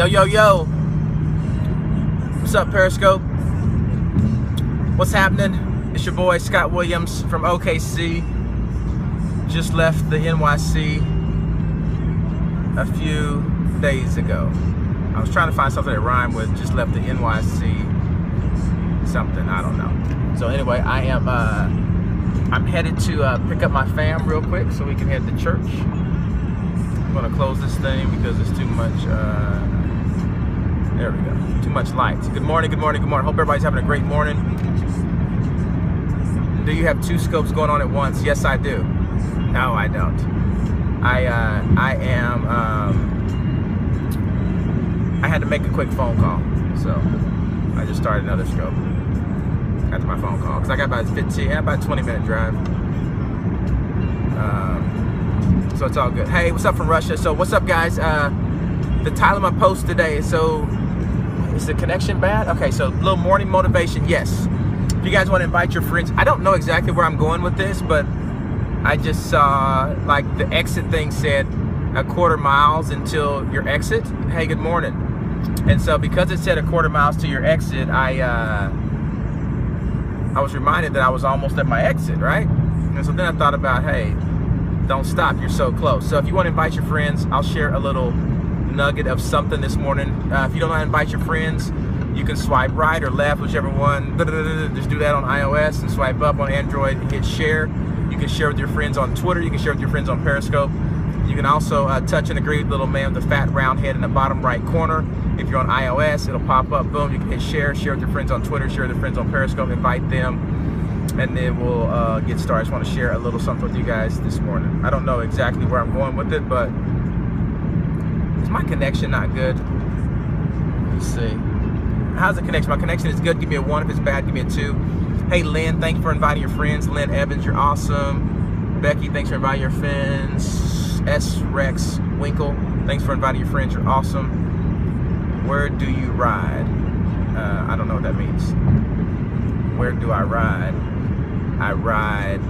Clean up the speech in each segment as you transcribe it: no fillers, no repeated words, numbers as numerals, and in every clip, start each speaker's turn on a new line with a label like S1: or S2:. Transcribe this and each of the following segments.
S1: Yo, yo, yo. What's up, Periscope? What's happening? It's your boy, Scott Williams from OKC. Just left the NYC a few days ago. I was trying to find something that rhymed with just left the NYC something, I don't know. So anyway, I'm headed to pick up my fam real quick so we can head to church. I'm gonna close this thing because it's too much, there we go, too much light. Good morning, good morning, good morning. Hope everybody's having a great morning. Do you have two scopes going on at once? Yes, I do. No, I don't. I had to make a quick phone call, so I just started another scope after my phone call because I got about 20-minute drive. So it's all good. Hey, what's up from Russia? So what's up, guys? The title of my post today. So is the connection bad? Okay, so a little morning motivation. Yes. If you guys want to invite your friends, I don't know exactly where I'm going with this, but I just saw like the exit thing said a quarter miles until your exit. Hey, good morning. And so because it said a quarter miles to your exit, I was reminded that I was almost at my exit, right? And so then I thought about, hey, don't stop, you're so close. So if you want to invite your friends, I'll share a little nugget of something this morning. If you don't want to invite your friends, you can swipe right or left, whichever one. Just do that on iOS and swipe up on Android and hit share. You can share with your friends on Twitter. You can share with your friends on Periscope. You can also touch and agree with the little man with the fat round head in the bottom right corner. If you're on iOS, it'll pop up, boom, you can hit share with your friends on Twitter, share with your friends on Periscope, invite them, and then we'll get started. I just want to share a little something with you guys this morning. I don't know exactly where I'm going with it, but is my connection not good? Let's see. How's the connection? My connection is good. Give me a 1. If it's bad, give me a 2. Hey, Lynn, thank you for inviting your friends. Lynn Evans, you're awesome. Becky, thanks for inviting your friends. S. Rex Winkle, thanks for inviting your friends. You're awesome. Where do you ride? I don't know what that means. Where do I ride? I ride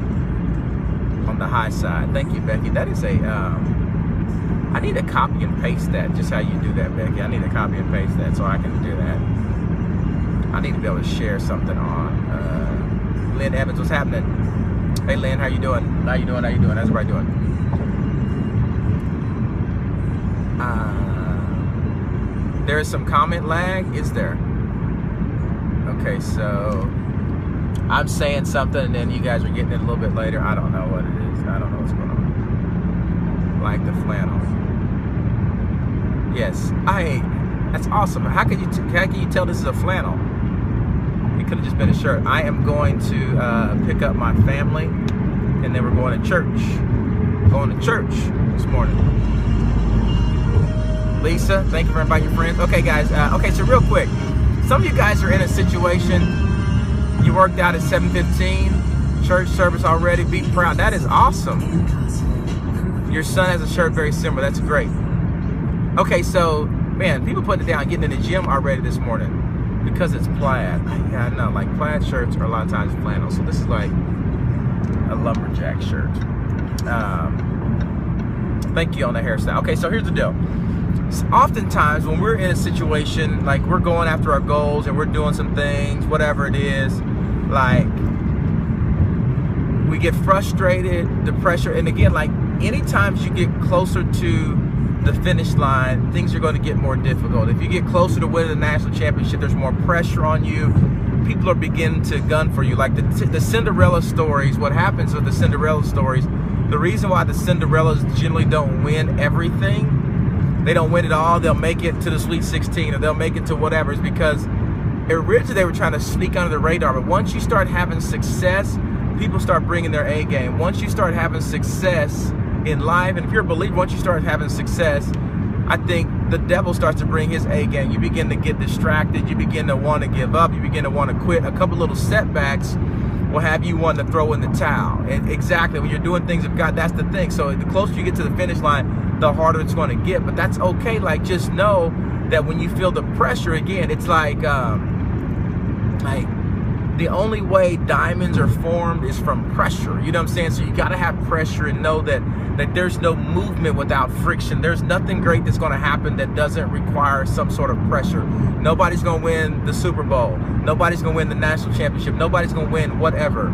S1: on the high side. Thank you, Becky. That is a, I need to copy and paste that, just how you do that, Becky. I need to copy and paste that so I can do that. I need to be able to share something on, Lynn Evans, what's happening? Hey, Lynn, how you doing? How you doing? How you doing? How's everybody doing? There is some comment lag, is there? Okay, so I'm saying something and then you guys are getting it a little bit later. I don't know what it is. I don't know what's going on. Like the flannel. Yes, that's awesome. How can you tell this is a flannel? It could have just been a shirt. I am going to pick up my family and then we're going to church. Going to church this morning. Lisa, thank you for inviting your friends. Okay, guys. Okay, so real quick, some of you guys are in a situation. You worked out at 7:15, church service already. Be proud. That is awesome. Your son has a shirt very similar. That's great. Okay, so man, people putting it down, getting in the gym already this morning because it's plaid. Yeah, I know. Like plaid shirts are a lot of times flannel. So this is like a lumberjack shirt. Thank you on the hairstyle. Okay, so here's the deal. Oftentimes when we're in a situation like we're going after our goals and we're doing some things, whatever it is, like we get frustrated, the pressure, and again, like anytime you get closer to the finish line, things are going to get more difficult. If you get closer to winning the national championship, there's more pressure on you. People are beginning to gun for you. Like the Cinderella stories, what happens with the Cinderella stories, the reason why the Cinderellas generally don't win everything, they don't win it all, they'll make it to the Sweet 16 or they'll make it to whatever, is because originally they were trying to sneak under the radar. But once you start having success, people start bringing their A game. Once you start having success in life, and if you're a believer, once you start having success, I think the devil starts to bring his A game. You begin to get distracted, you begin to want to give up, you begin to want to quit. A couple little setbacks will have you want to throw in the towel. And exactly, when you're doing things of God, that's the thing. So the closer you get to the finish line, the harder it's going to get, but that's okay. Like, just know that when you feel the pressure again, it's like The only way diamonds are formed is from pressure. You know what I'm saying? So you got to have pressure and know that there's no movement without friction. There's nothing great that's going to happen that doesn't require some sort of pressure. Nobody's going to win the Super Bowl. Nobody's going to win the national championship. Nobody's going to win whatever.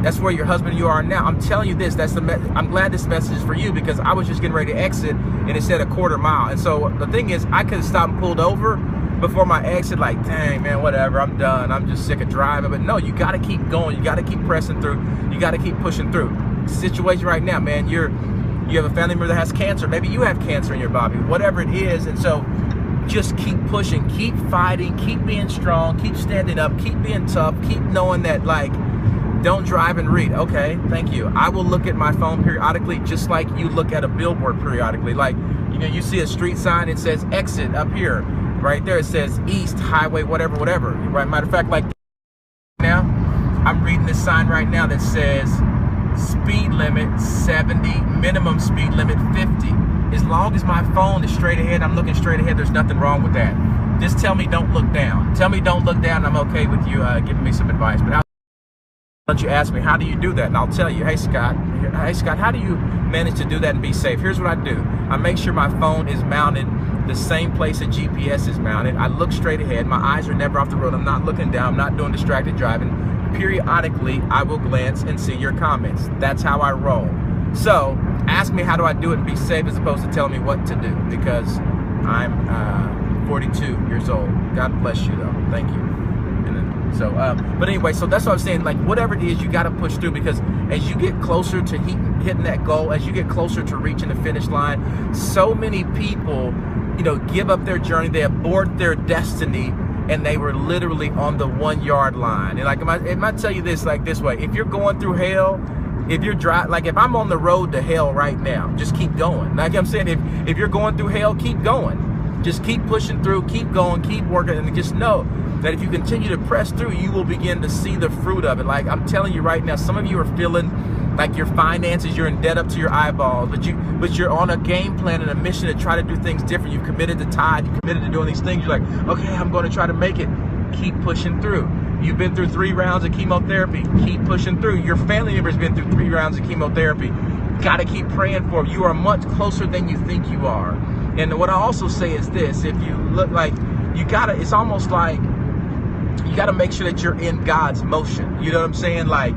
S1: That's where your husband and you are now. I'm telling you this. I'm glad this message is for you, because I was just getting ready to exit and it said a quarter mile. And so the thing is, I could have stopped and pulled over before my exit, like, dang, man, whatever, I'm done. I'm just sick of driving. But no, you got to keep going. You got to keep pressing through. You got to keep pushing through. Situation right now, man, you have a family member that has cancer. Maybe you have cancer in your body, whatever it is. And so just keep pushing, keep fighting, keep being strong, keep standing up, keep being tough, keep knowing that, like, don't drive and read. Okay, thank you. I will look at my phone periodically, just like you look at a billboard periodically. Like, you know, you see a street sign, it says exit up here. Right there, it says east, highway, whatever, whatever. Right? Matter of fact, like now, I'm reading this sign right now that says speed limit 70, minimum speed limit 50. As long as my phone is straight ahead, I'm looking straight ahead, there's nothing wrong with that. Just tell me don't look down. Tell me don't look down, I'm okay with you giving me some advice. But don't you ask me, how do you do that? And I'll tell you, hey Scott, how do you manage to do that and be safe? Here's what I do. I make sure my phone is mounted the same place that GPS is mounted. I look straight ahead. My eyes are never off the road. I'm not looking down. I'm not doing distracted driving. Periodically, I will glance and see your comments. That's how I roll. So ask me how do I do it and be safe, as opposed to telling me what to do, because I'm 42 years old. God bless you though. Thank you. So, but anyway, so that's what I'm saying. Like, whatever it is, you got to push through, because as you get closer to hitting that goal, as you get closer to reaching the finish line, so many people, you know, give up their journey, they abort their destiny, and they were literally on the 1 yard line. And like, I might tell you this like this way: if you're going through hell, if you're like if I'm on the road to hell right now, just keep going. Like I'm saying, if you're going through hell, keep going. Just keep pushing through, keep going, keep working, and just know that if you continue to press through, you will begin to see the fruit of it. Like I'm telling you right now, some of you are feeling like your finances, you're in debt up to your eyeballs, but you're on a game plan and a mission to try to do things different. You've committed to tithe, you've committed to doing these things. You're like, okay, I'm going to try to make it. Keep pushing through. You've been through 3 rounds of chemotherapy. Keep pushing through. Your family member's been through 3 rounds of chemotherapy. Got to keep praying for them. You are much closer than you think you are. And what I also say is this: if you look like you gotta, it's almost like you gotta make sure that you're in God's motion. You know what I'm saying? Like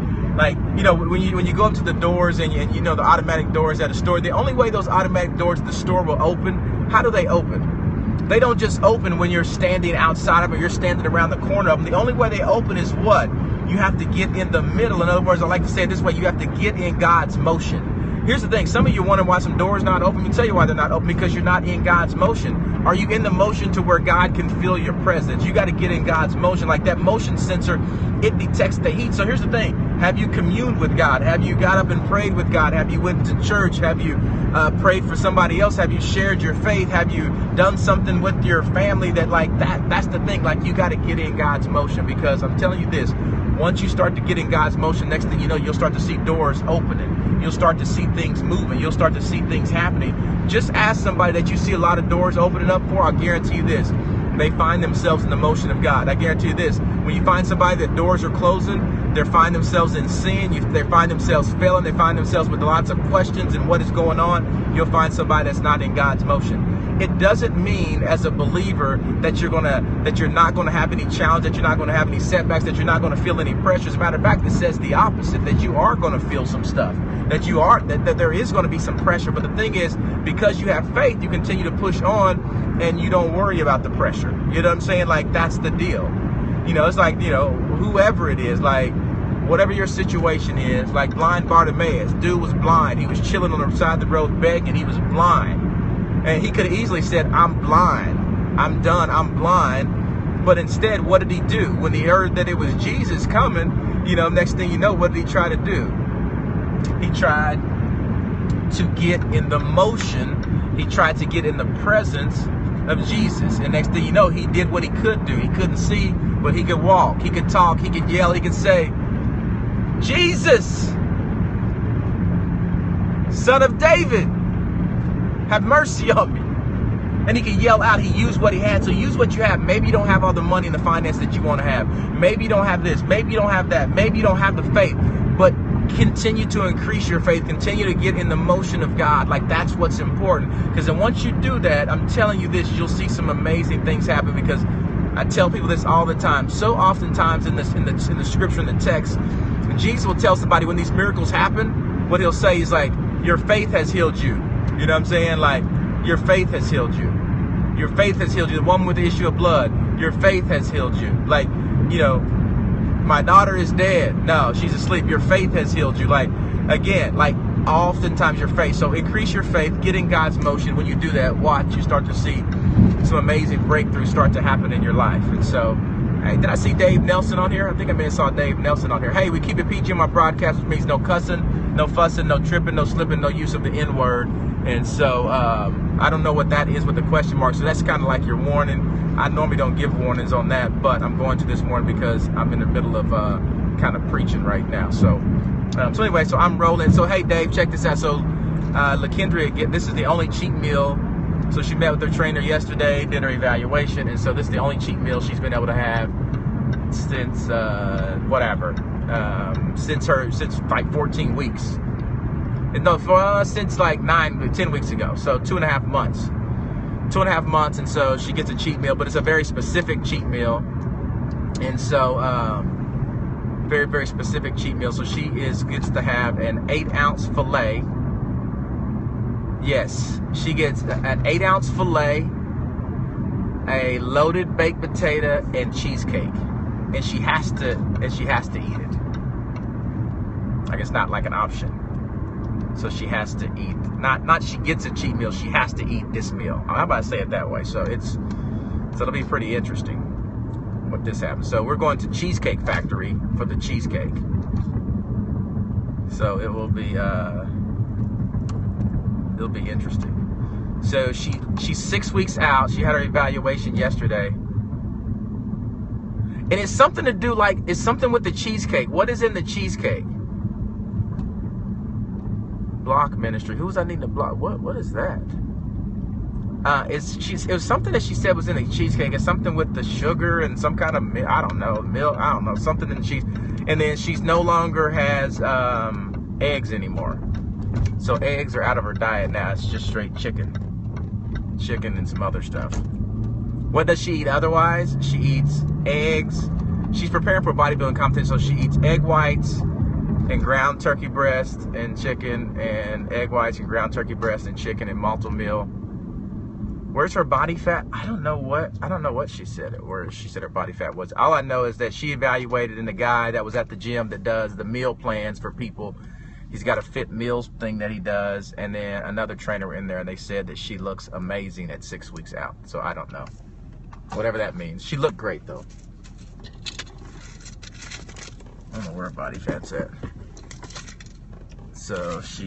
S1: you know, when you go up to the doors and you know the automatic doors at a store, the only way those automatic doors at the store will open, how do they open? They don't just open when you're standing outside of them or you're standing around the corner of them. The only way they open is what? You have to get in the middle. In other words, I like to say it this way: you have to get in God's motion. Here's the thing: some of you wondering why some doors not open. Let me tell you why they're not open: because you're not in God's motion. Are you in the motion to where God can feel your presence? You got to get in God's motion. Like that motion sensor, it detects the heat. So here's the thing: have you communed with God? Have you got up and prayed with God? Have you went to church? Have you prayed for somebody else? Have you shared your faith? Have you done something with your family that's the thing. Like, you got to get in God's motion, because I'm telling you this: once you start to get in God's motion, next thing you know, you'll start to see doors opening. You'll start to see things moving. You'll start to see things happening. Just ask somebody that you see a lot of doors opening up for. I'll guarantee you this: they find themselves in the motion of God. I guarantee you this: when you find somebody that doors are closing, they find themselves in sin, they find themselves failing, they find themselves with lots of questions and what is going on, you'll find somebody that's not in God's motion. It doesn't mean, as a believer, that you're not gonna have any challenge, that you're not gonna have any setbacks, that you're not gonna feel any pressure. As a matter of fact, it says the opposite: that you are gonna feel some stuff, that there is gonna be some pressure. But the thing is, because you have faith, you continue to push on and you don't worry about the pressure. You know what I'm saying? Like, that's the deal. You know, it's like, you know, whoever it is, like, whatever your situation is, like blind Bartimaeus, dude was blind. He was chilling on the side of the road begging. He was blind. And he could have easily said, I'm blind, I'm done, I'm blind. But instead, what did he do? When he heard that it was Jesus coming, you know, next thing you know, what did he try to do? He tried to get in the motion. He tried to get in the presence of Jesus. And next thing you know, he did what he could do. He couldn't see, but he could walk, he could talk, he could yell, he could say, Jesus, Son of David, have mercy on me. And he can yell out. He used what he had. So use what you have. Maybe you don't have all the money and the finance that you want to have. Maybe you don't have this. Maybe you don't have that. Maybe you don't have the faith. But continue to increase your faith. Continue to get in the motion of God. Like, that's what's important. Because then once you do that, I'm telling you this, you'll see some amazing things happen. Because I tell people this all the time. So oftentimes in the scripture, in the text, Jesus will tell somebody when these miracles happen, what he'll say is like, your faith has healed you. You know what I'm saying? Like, your faith has healed you. Your faith has healed you. The woman with the issue of blood, your faith has healed you. Like, you know, my daughter is dead. No, she's asleep. Your faith has healed you. Like, again, like, oftentimes your faith. So increase your faith, get in God's motion. When you do that, watch, you start to see some amazing breakthroughs start to happen in your life. And so, hey, did I see Dave Nelson on here? I think I may have saw Dave Nelson on here. Hey, we keep it PG on my broadcast, which means no cussing, no fussing, no tripping, no slipping, no use of the N-word. And so I don't know what that is with the question mark. So that's kind of like your warning. I normally don't give warnings on that, but I'm going to this morning because I'm in the middle of kind of preaching right now. So anyway, so I'm rolling. So hey, Dave, check this out. So LaKendria, again, this is the only cheat meal. So she met with her trainer yesterday, did her evaluation, and so this is the only cheat meal she's been able to have since since like 14 weeks. No, since like 10 weeks ago. So 2.5 months. 2.5 months, and so she gets a cheat meal, but it's a very specific cheat meal. And so very, very specific cheat meal. So she gets to have an 8-ounce filet. Yes, she gets an 8-ounce filet, a loaded baked potato, and cheesecake, and she has to eat it. Like, it's not like an option. So she has to eat. Not she gets a cheat meal. She has to eat this meal. I'm about to say it that way. So it'll be pretty interesting what this happens. So we're going to Cheesecake Factory for the cheesecake. So it will be. It'll be interesting. So she's 6 weeks out. She had her evaluation yesterday. And it's something to do, like, it's something with the cheesecake. What is in the cheesecake? Block ministry. Who's I need to block? What is that? It was something that she said was in the cheesecake. It's something with the sugar and some kind of milk, something in the cheese. And then she's no longer has eggs anymore. So eggs are out of her diet now. It's just straight chicken and some other stuff. What does she eat otherwise? She eats eggs. She's preparing for a bodybuilding competition, so she eats egg whites and ground turkey breast and chicken, and egg whites and ground turkey breast and chicken and malto meal. Where's her body fat? I don't know what she said. Where she said her body fat was. All I know is that she evaluated in the guy that was at the gym that does the meal plans for people. He's got a fit meals thing that he does, and then another trainer in there, and they said that she looks amazing at 6 weeks out. So I don't know. Whatever that means. She looked great though. I don't know where her body fat's at. So so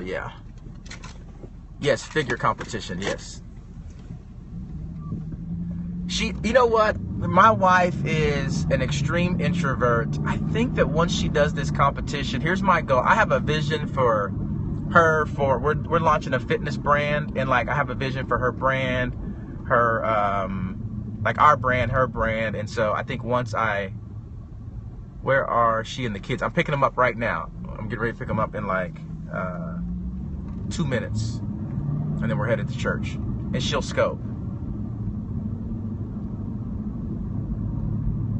S1: yeah. Yes, figure competition, yes. You know what? My wife is an extreme introvert. I think that once she does this competition, here's my goal. I have a vision for her we're launching a fitness brand, and like I have a vision for her brand, like our brand, her brand. And so I think where are she and the kids? I'm picking them up right now. I'm getting ready to pick them up in like 2 minutes. And then we're headed to church. And she'll scope.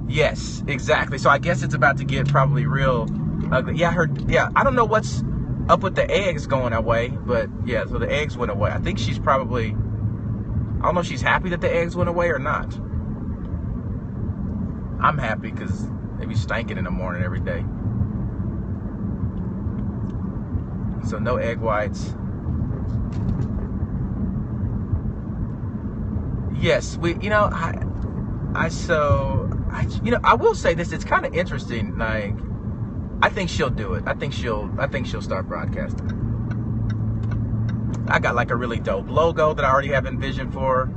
S1: Yes, exactly. So I guess it's about to get probably real ugly. Yeah, I don't know what's up with the eggs going away, but yeah, so the eggs went away. I think she's probably, I don't know if she's happy that the eggs went away or not. I'm happy because they be stinking in the morning every day. So no egg whites. Yes, I will say this, it's kind of interesting. Like, I think she'll do it. I think she'll start broadcasting. I got like a really dope logo that I already have envisioned for.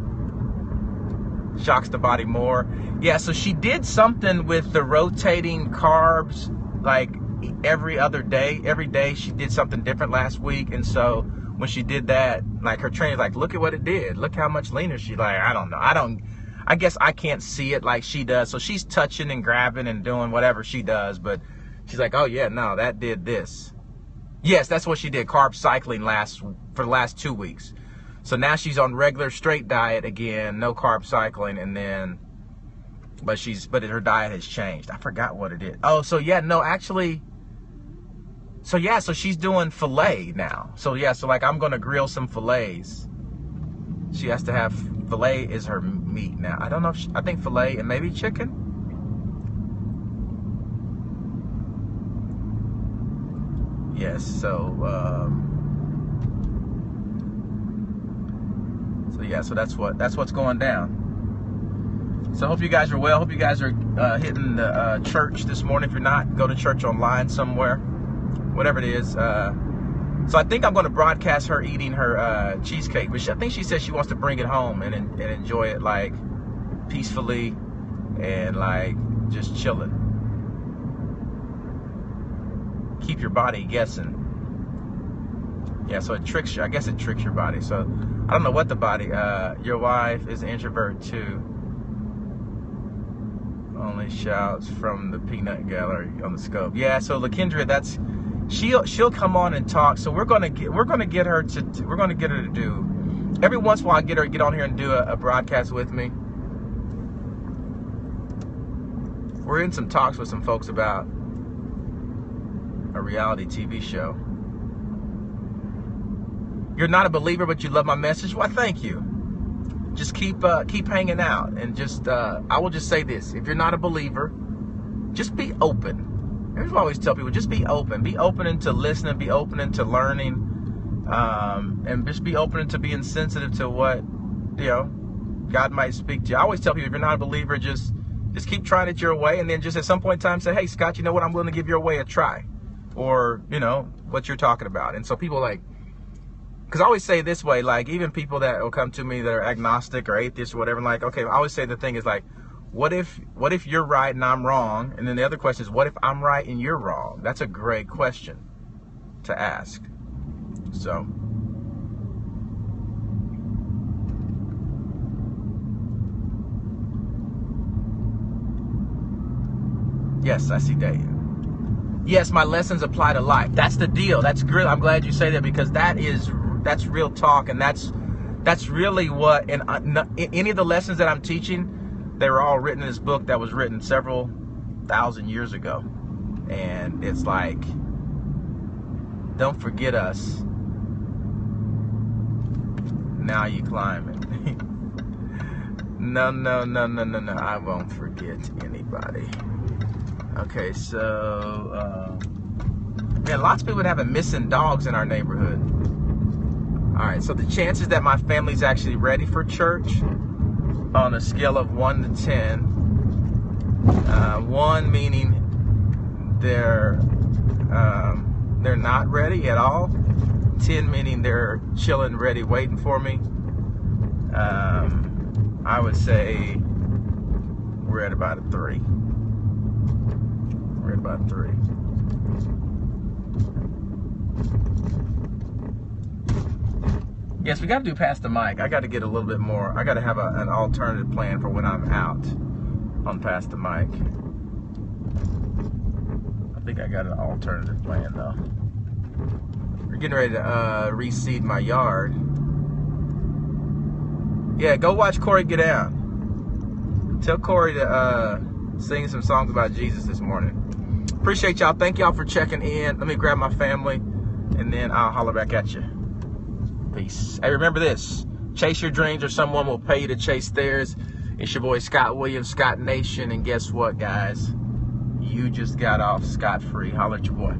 S1: Shocks the body more. Yeah, so she did something with the rotating carbs, like every other day. Every day she did something different last week, and so when she did that, like her trainer's like, look at what it did. Look how much leaner she, like, I don't know. I guess I can't see it like she does. So she's touching and grabbing and doing whatever she does, but she's like, oh yeah, no, that did this. Yes, that's what she did, carb cycling for the last 2 weeks. So now she's on regular straight diet again, no carb cycling, and then, but her diet has changed. I forgot what it is. Oh, so yeah, no, actually, so yeah, so she's doing filet now. So yeah, so like I'm gonna grill some fillets. She has to have, filet is her meat now. I don't know if I think filet and maybe chicken. Yes, so yeah, so that's what's going down. So I hope you guys are well. Hope you guys are hitting the church this morning. If you're not, go to church online somewhere, whatever it is. So I think I'm going to broadcast her eating her cheesecake, but I think she said she wants to bring it home and enjoy it like peacefully and like just chilling. Keep your body guessing. Yeah, so it tricks you. I guess it tricks your body. So I don't know what the body. Your wife is an introvert too. Only shouts from the peanut gallery on the scope. Yeah, so LaKendra, that's she'll come on and talk. So we're gonna get her to do every once in a while. Get her to get on here and do a broadcast with me. We're in some talks with some folks about a reality TV show. You're not a believer, but you love my message. Why, thank you. Just keep hanging out, and just I will just say this: if you're not a believer, just be open. Here's what I always tell people: just be open. Be open into listening. Be open into learning, and just be open into being sensitive to what God might speak to you. I always tell people: if you're not a believer, just keep trying it your way, and then just at some point in time say, "Hey, Scott, you know what? I'm willing to give your way a try." Or, what you're talking about. And so people because I always say this way, like even people that will come to me that are agnostic or atheists or whatever, like, okay, I always say the thing is like, what if you're right and I'm wrong? And then the other question is, what if I'm right and you're wrong? That's a great question to ask. So. Yes, I see Dave. Yes, my lessons apply to life. That's the deal. That's great. I'm glad you say that, because that's real talk, and that's really what. And any of the lessons that I'm teaching, they were all written in this book that was written several thousand years ago, and it's like, don't forget us. Now you climbing. No. I won't forget anybody. Okay, so, man, lots of people having missing dogs in our neighborhood. All right, so the chances that my family's actually ready for church on a scale of 1 to 10, 1 meaning they're not ready at all, 10 meaning they're chilling, ready, waiting for me, I would say we're at about a 3. We're at about 3. Yes, we got to do Pass the Mic. I got to get a little bit more. I got to have an alternative plan for when I'm out on Pass the Mic. I think I got an alternative plan though. We're getting ready to reseed my yard. Yeah, go watch Corey get down. Tell Corey to sing some songs about Jesus this morning. Appreciate y'all. Thank y'all for checking in. Let me grab my family, and then I'll holler back at you. Peace. Hey, remember this: chase your dreams, or someone will pay you to chase theirs. It's your boy Scott Williams, Scott Nation, and guess what, guys? You just got off scot-free. Holler at your boy.